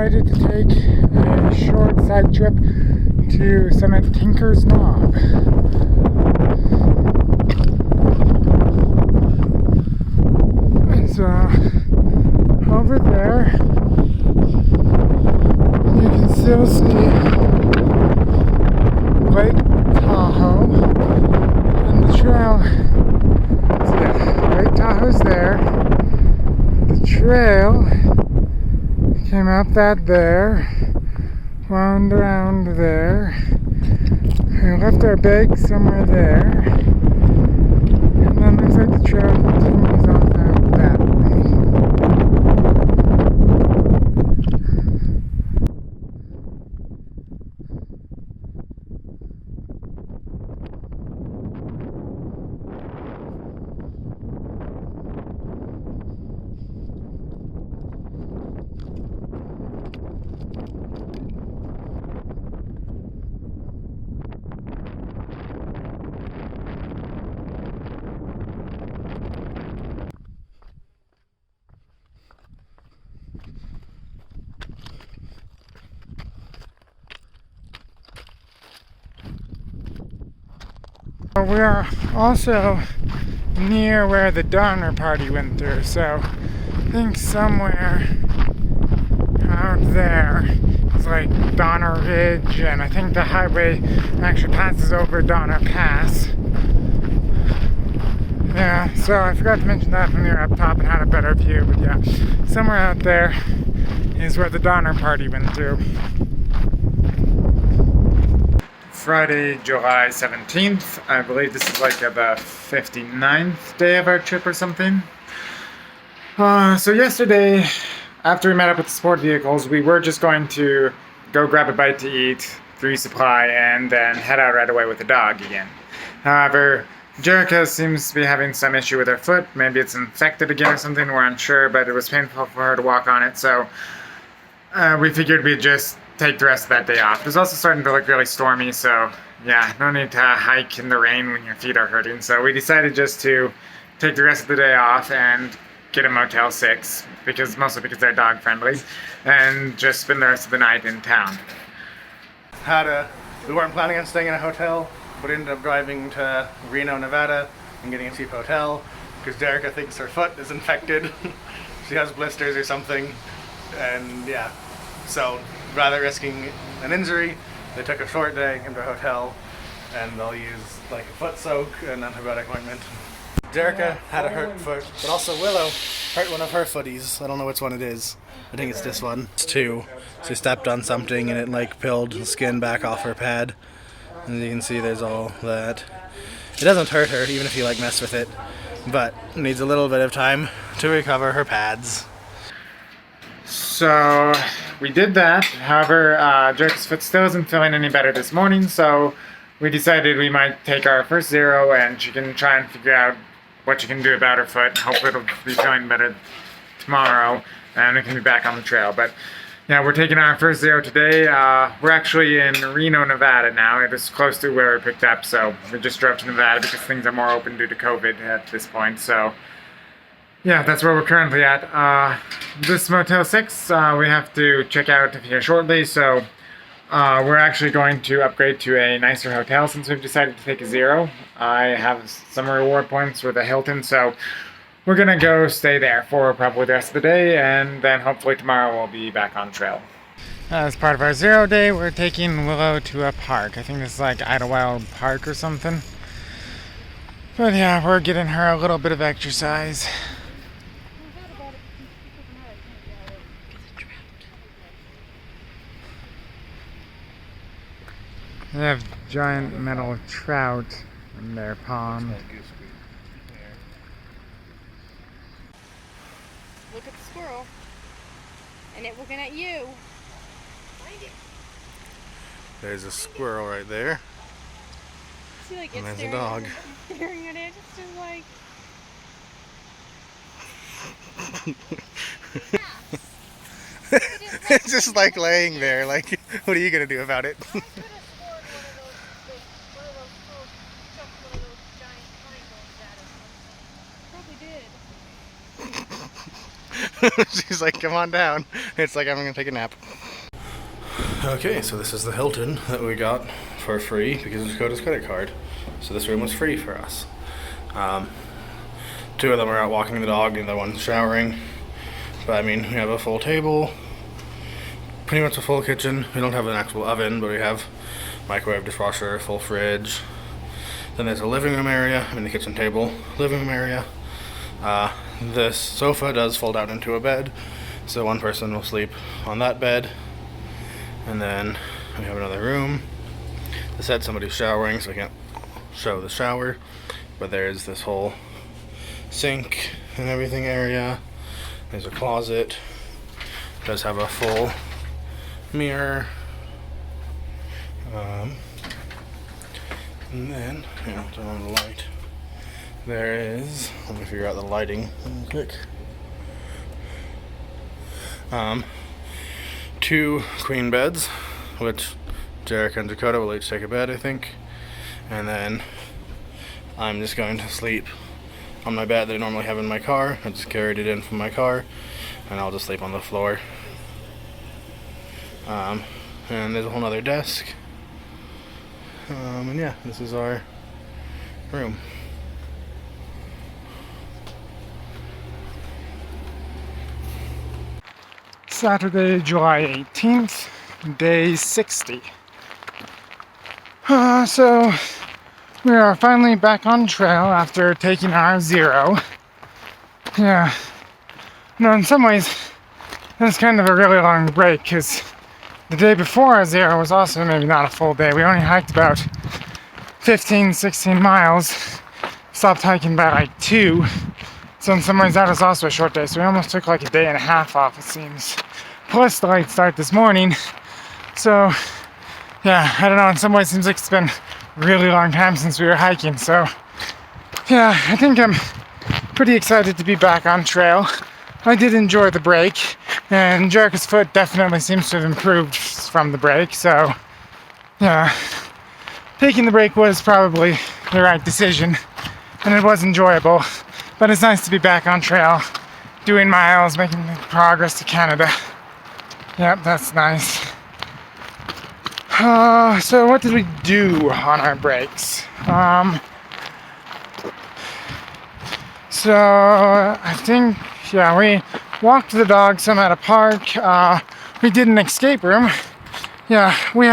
decided to take a short side trip to Summit Tinker's Knob. So, over there, you can still see Lake Tahoe and the trail. So yeah, Lake Tahoe's there. The trail came up that there, wound around there. We left our bag somewhere there, and then looks like the trail continues on out that way. We are also near where the Donner Party went through, so I think somewhere out there is like Donner Ridge, and I think the highway actually passes over Donner Pass. Yeah, so I forgot to mention that when we were up top and had a better view, but yeah, somewhere out there is where the Donner Party went through. Friday, July 17th. I believe this is like the 59th day of our trip or something. So yesterday, after we met up with the sport vehicles, we were just going to go grab a bite to eat, resupply, and then head out right away with the dog again. However, Jerica seems to be having some issue with her foot. Maybe it's infected again or something, we're unsure, but it was painful for her to walk on it, so we figured we'd just take the rest of that day off. It was also starting to look really stormy, so yeah, no need to hike in the rain when your feet are hurting. So we decided just to take the rest of the day off and get a Motel 6, mostly because they're dog friendly, and just spend the rest of the night in town. We weren't planning on staying in a hotel, but ended up driving to Reno, Nevada and getting a cheap hotel because Jerica thinks her foot is infected. She has blisters or something, and yeah, so rather risking an injury, they took a short day into a hotel, and they'll use like a foot soak and antibiotic ointment. Jerica had a hurt foot, but also Willow hurt one of her footies. I don't know which one it is. I think it's this one. It's two. She stepped on something and it like peeled the skin back off her pad. And you can see there's all that. It doesn't hurt her even if you like mess with it, but needs a little bit of time to recover her pads. So we did that. However, Jerica's foot still isn't feeling any better this morning, so we decided we might take our first zero and she can try and figure out what she can do about her foot. Hopefully it'll be feeling better tomorrow and we can be back on the trail. But yeah, we're taking our first zero today. We're actually in Reno, Nevada now. It is close to where we picked up, so we just drove to Nevada because things are more open due to COVID at this point. So yeah, that's where we're currently at. This Motel 6 we have to check out here shortly, so we're actually going to upgrade to a nicer hotel since we've decided to take a zero. I have some reward points with a Hilton, so we're gonna go stay there for probably the rest of the day, and then hopefully tomorrow we'll be back on trail. As part of our zero day, we're taking Willow to a park. I think this is like Idlewild Park or something. But yeah, we're getting her a little bit of exercise. They have giant metal trout in their pond. Look at the squirrel. And it looking at you. Find it. There's a squirrel right there. See, like, and it's there's a dog. Staring at it, it's just like... It's just like laying there, like, what are you gonna do about it? She's like, come on down. It's like, I'm gonna take a nap. Okay, so this is the Hilton that we got for free because of Jakota's credit card. So this room was free for us. Two of them are out walking the dog and the one's showering. But I mean, we have a full table, pretty much a full kitchen. We don't have an actual oven, but we have microwave, dishwasher, full fridge. Then there's a living room area, the kitchen table, living room area. This sofa does fold out into a bed, so one person will sleep on that bed. And then we have another room. This said somebody's showering, so I can't show the shower. But there's this whole sink and everything area. There's a closet. It does have a full mirror. And then, turn on the light. There is, let me figure out the lighting real quick. 2 queen beds, which Jerica and Jakota will each take a bed, I think. And then I'm just going to sleep on my bed that I normally have in my car. I just carried it in from my car, and I'll just sleep on the floor. And there's a whole other desk. And yeah, this is our room. Saturday, July 18th, day 60. So we are finally back on trail after taking our zero. Yeah. No, in some ways, that's kind of a really long break because the day before our zero was also maybe not a full day. We only hiked about 15, 16 miles. Stopped hiking by like 2. So in some ways that was also a short day. So we almost took like a day and a half off, it seems. Plus the late start this morning. So yeah, I don't know, in some ways it seems like it's been a really long time since we were hiking. So yeah, I think I'm pretty excited to be back on trail. I did enjoy the break, and Jerica's foot definitely seems to have improved from the break. So yeah, taking the break was probably the right decision, and it was enjoyable. But it's nice to be back on trail, doing miles, making progress to Canada. Yep, that's nice. So what did we do on our breaks? So I think, yeah, we walked the dog some at a park. We did an escape room. Yeah, we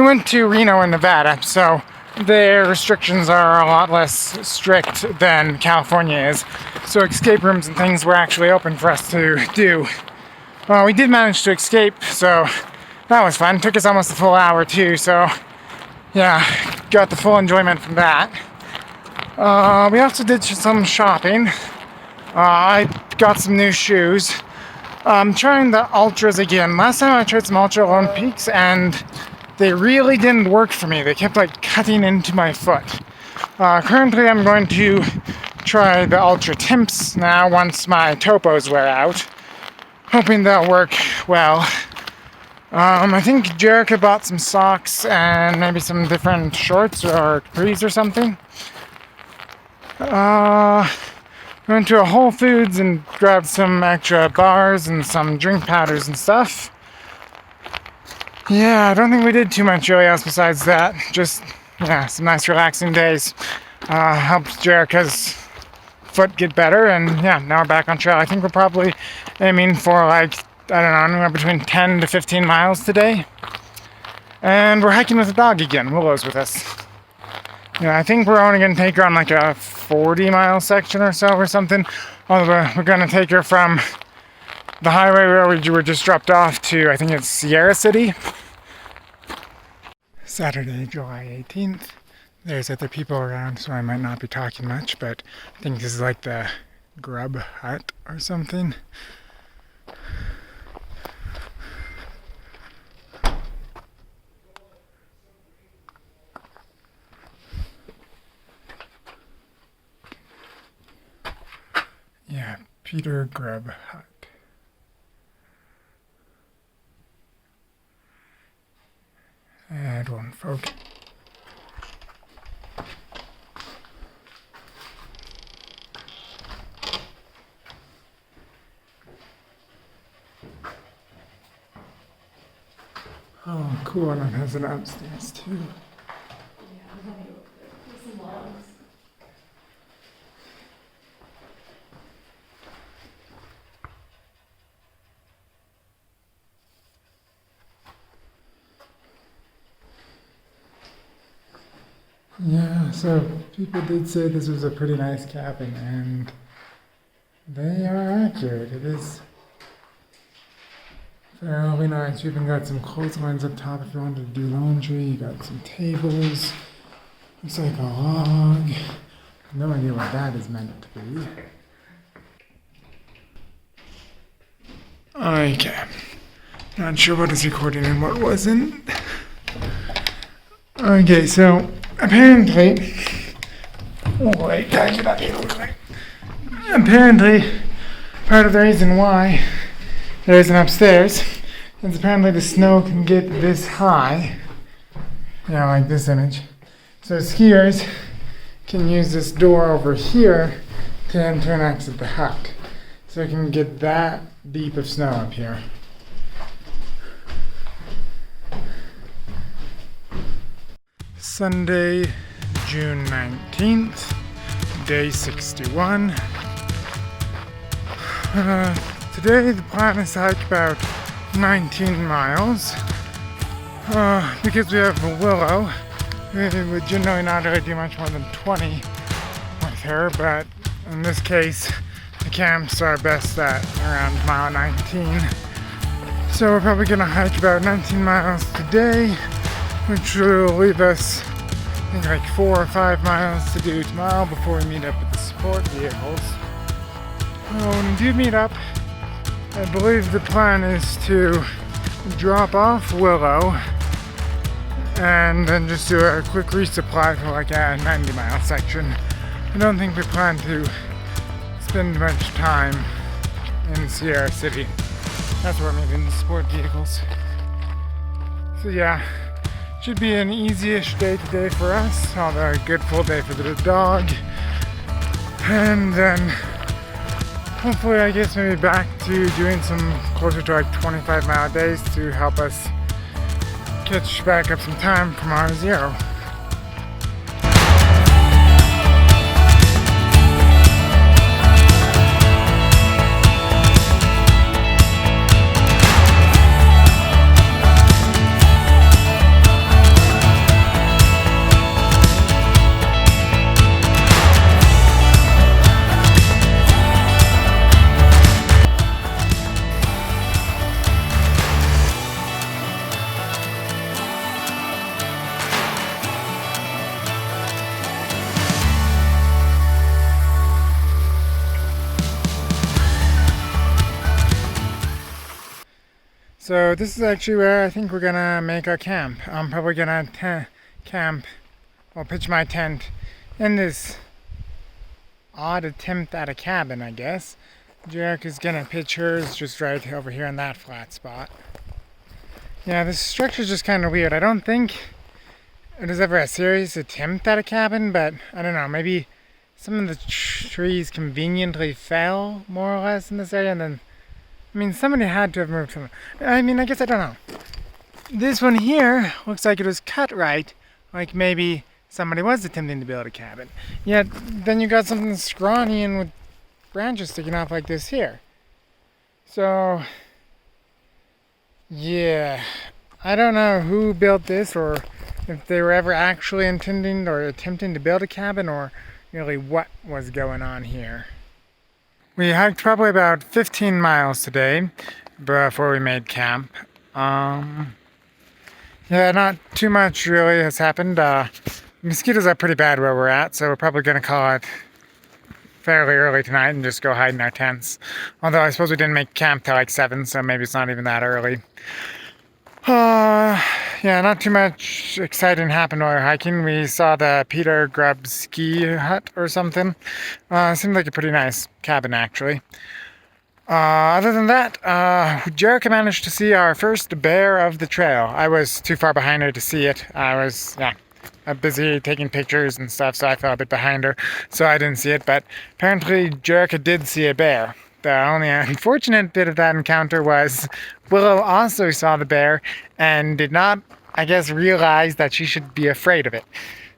went to Reno in Nevada, so their restrictions are a lot less strict than California is. So escape rooms and things were actually open for us to do. We did manage to escape, so that was fun. Took us almost a full hour too, so yeah, got the full enjoyment from that. We also did some shopping. I got some new shoes. I'm trying the Ultras again. Last time I tried some Ultra Lone Peaks and they really didn't work for me. They kept like cutting into my foot. Currently I'm going to try the Ultra Timps now once my topos wear out. Hoping they'll work well. I think Jerica bought some socks and maybe some different shorts or capris or something. Went to a Whole Foods and grabbed some extra bars and some drink powders and stuff. Yeah, I don't think we did too much really else besides that. Just, yeah, some nice relaxing days. Helped Jerica's foot get better, and yeah, now we're back on trail. I think we're probably aiming for like, I don't know, anywhere between 10 to 15 miles today. And we're hiking with the dog again. Willow's with us. Yeah, I think we're only going to take her on like a 40-mile section or so or something. Although we're going to take her from the highway where we were just dropped off to, I think it's Sierra City. Saturday, July 18th. There's other people around, so I might not be talking much, but I think this is like the grub hut or something. Yeah, Peter Grub Hut. And one folk. Oh, cool. And it has it upstairs too. Yeah, so people did say this was a pretty nice cabin, and they are accurate. It is fairly nice. You even got some clotheslines up top if you wanted to do laundry. You got some tables. Looks like a log. No idea what that is meant to be. Okay. Not sure what is recording and what wasn't. Okay, so apparently, oh wait, guys, get up here real quick. Apparently, part of the reason why there isn't upstairs is apparently the snow can get this high. Yeah, like this image. So skiers can use this door over here to enter and exit the hut. So it can get that deep of snow up here. Sunday, June 19th, day 61. Today the plan is to hike about 19 miles. Because we have a willow, we would generally not really do much more than 20 with her, but in this case, the camps are best at around mile 19. So we're probably gonna hike about 19 miles today, which will leave us, I think, like 4 or 5 miles to do tomorrow before we meet up with the support vehicles. When we do meet up, I believe the plan is to drop off Willow and then just do a quick resupply for like a 90-mile section. I don't think we plan to spend much time in Sierra City. That's where we're meeting the support vehicles. So yeah. Should be an easy-ish day today for us, although a good full day for the dog. And then hopefully I guess maybe back to doing some closer to like 25-mile days to help us catch back up some time from our zero. So this is actually where I think we're gonna make our camp. I'm probably gonna pitch my tent in this odd attempt at a cabin, I guess. Jerica's gonna pitch hers just right over here in that flat spot. Yeah, this structure's just kind of weird. I don't think it was ever a serious attempt at a cabin, but I don't know, maybe some of the trees conveniently fell more or less in this area, and then I mean, somebody had to have moved them. I mean, I guess I don't know. This one here looks like it was cut right, like maybe somebody was attempting to build a cabin. Yet, then you got something scrawny and with branches sticking off like this here. So, yeah, I don't know who built this or if they were ever actually intending or attempting to build a cabin or really what was going on here. We hiked probably about 15 miles today before we made camp. Yeah, not too much really has happened. Mosquitoes are pretty bad where we're at, so we're probably going to call it fairly early tonight and just go hide in our tents. Although I suppose we didn't make camp till like 7, so maybe it's not even that early. Yeah, not too much exciting happened while we were hiking. We saw the Peter Grubb ski hut or something. Seemed like a pretty nice cabin, actually. Other than that, Jerica managed to see our first bear of the trail. I was too far behind her to see it. I was, busy taking pictures and stuff, so I fell a bit behind her, so I didn't see it. But apparently Jerica did see a bear. The only unfortunate bit of that encounter was Willow also saw the bear and did not, I guess, realize that she should be afraid of it.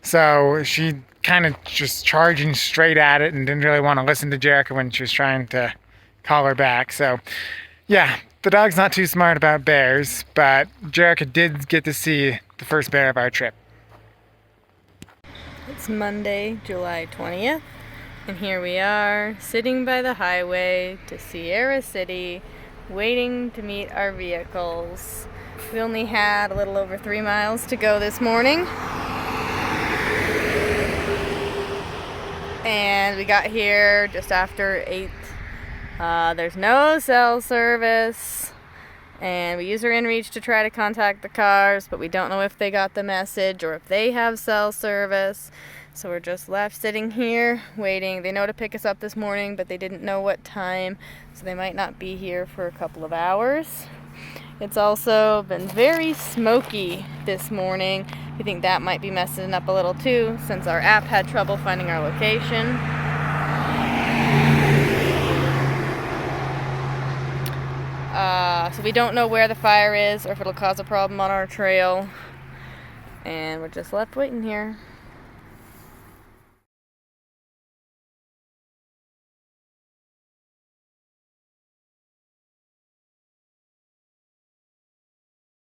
So she kind of just charging straight at it and didn't really want to listen to Jerica when she was trying to call her back. So yeah, the dog's not too smart about bears, but Jerica did get to see the first bear of our trip. It's Monday, July 20th, and here we are sitting by the highway to Sierra City, waiting to meet our vehicles. We only had a little over 3 miles to go this morning. And we got here just after 8. There's no cell service, and we use our inReach to try to contact the cars, but we don't know if they got the message or if they have cell service. So we're just left sitting here waiting. They know to pick us up this morning, but they didn't know what time, so they might not be here for a couple of hours. It's also been very smoky this morning. We think that might be messing up a little too, since our app had trouble finding our location. So we don't know where the fire is or if it'll cause a problem on our trail. And we're just left waiting here.